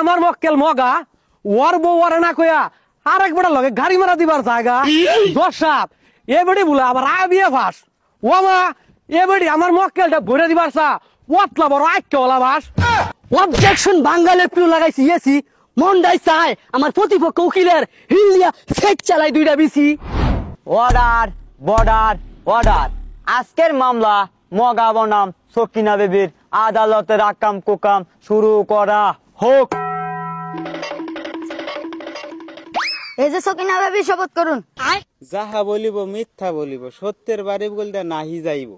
আমার মক্কেল মগা ওর বউ ওরে না কইয়া আর এক বেটার লগে গাড়ি মারা দিবার জায়গা দর্শাপ এ বেড়ি বলে আবার আয় বিয়ে ফাঁস ও মা এ বেড়ি আমার মক্কেলটা ভরে দিবার চা ওতলা বড় আইকে ওলা বাস অবজেকশন বাঙ্গালের প্রিয় লাগাইছি এসি মন্ডাই চাই আমার প্রতিপক্ষ উকিলের হিলিয়া সেট চালাই দুইটা বিসি। Order border order. আজকের মামলা মগা বনাম সকিনা বেবির আদালতের আকাম কুকাম শুরু করা হোক। এই যে সকিনা বেবি শপথ করুন। যাহা বলিব মিথ্যা বলিব, সত্যের বাড়ি বলতে নাহি যাইব।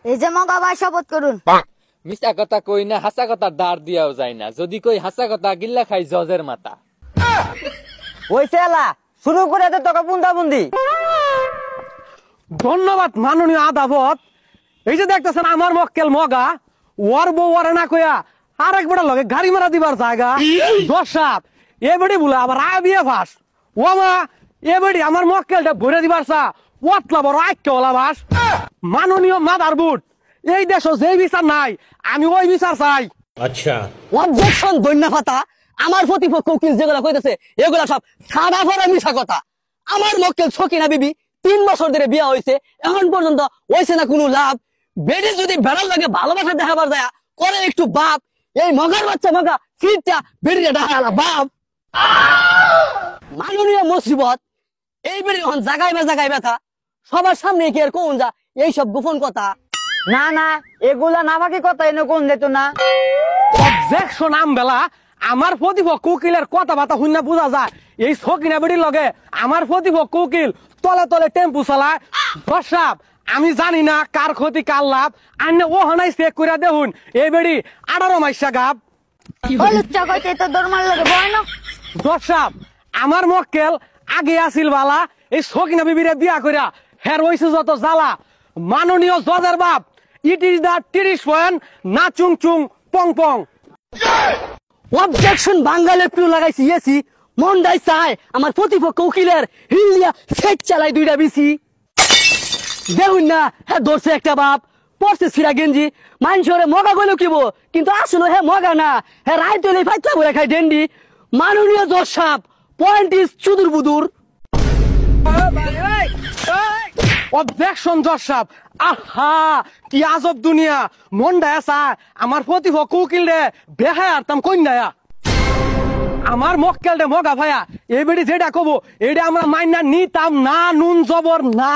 এই যে মগা ভাই শপথ করুন। মিছা কথা কই না, হাসা কথা দাঁড় দিয়াও যায় না, যদি কই হাসা কথা গিল্লা খাই জজের মাথা। ওই সেলা শুরু করে দে তোকে বুন্দাবুন্দি। ধন্যবাদ মাননীয় আদালত। এই যে দেখতেছেন আমার মক্কেল মগা ওর বউ ওরে না কইয়া আর এক বেটার লগে গাড়ি মারা দিবার জায়গা দর্শাপ এ বেড়ি বলে আবার আয় বিয়ে ফাঁস ও মা এ বেড়ি আমার মক্কেলটা ভরে দিবার চা ওতলা বড় আইকে ওলা বাস। মাননীয় মাদার বুট এই দেশ যে বিচার নাই আমি ওই বিচার চাই। আচ্ছা অবজেকশন দৈন্য ফাতা আমার প্রতিপক্ষ উকিল যেগুলা কইতেছে এগুলা সব সাদা ভরা মিছা কথা। আমার মক্কেল সকিনা বিবি 3 বছর ধরে বিয়া হয়েছে, এখন পর্যন্ত হয়েছে না কোনো লাভ। বেডে যদি বেড়ার লাগে ভালোবাসা দেখাবার যায় করে একটু বাপ, এই মগার বাচ্চা মগা ফিরটা বেরিয়ে দেখা বাপ। মাননীয় মুসিবত এই বেড়ি এখন জাগায় ব্যথা সবার সামনে কি আর কোন যা এইসব গোপন কথা। না না এগুলা নামাকি কথা এনে কোন যেত না। অবজেকশন আমবেলা আমার প্রতিপক্ষ উকিলের কথাবার্তা শুনে বোঝা যায় এই সকিনা বেড়ির লগে আমার প্রতিপক্ষ উকিল তলে তলে টেম্পু চালায়। দর্শক আমি জানি না কার ক্ষতি কার লাভ, আইনে ও হানাই চেক করে দেখুন এই বেড়ি 18 মাইসা গাব। দর্শক আমার মক্কেল আগে আসিল বালা এই সকিনা বিবিরে বিয়া কইরা হের হইছে যত জ্বালা। মাননীয় জজের বাপ ইট ইজ দা 30 পয়েন্ট না চুং চুং পং পং। অবজেকশন বাঙ্গালের প্রিয় লাগাইছি এসি মন্ডাই চাই আমার প্রতিপক্ষ উকিলের হিলিয়া সেট চালাই দুইটা বিসি। দেখুন না হ্যাঁ ধরছে একটা বাপ পড়ছে সিরা গেঞ্জি মানুষরে মগা গেল কিব, কিন্তু আসলে হ্যাঁ মগা না, হ্যাঁ রায় তৈরি ফাইটা বলে খাই ডেন্ডি। মাননীয় জজ সাহেব পয়েন্ট ইজ চুদুর বুদুর। অবজেকশন দর্শক আহা কি আজব দুনিয়া মন্ডায় আসা আমার প্রতিপক্ষ উকিল রে বেহায় আরতাম কন্যা আমার মক্কেল রে মগা ভাইয়া এই বেড়ি যেটা কব এটা আমরা মাইনা নিতাম না, নুন জবর না।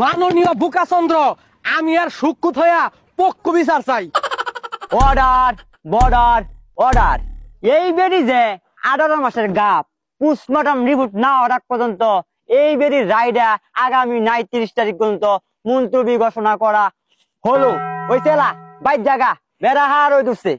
মাননীয় বুকাচন্দ্র আমি আর সুকুত হইয়া পক্ষ বিচার চাই। Order border order. এই বেরি যে 18 মাসের গাপ পোস্টমর্টম রিপোর্ট না হওয়ার পর্যন্ত এই বেরির রায়টা আগামী 29 তারিখ পর্যন্ত মুলতবি ঘোষণা করা হলো। ওই চেলা বাইর জায়গা বেড়া হার ওই দুসে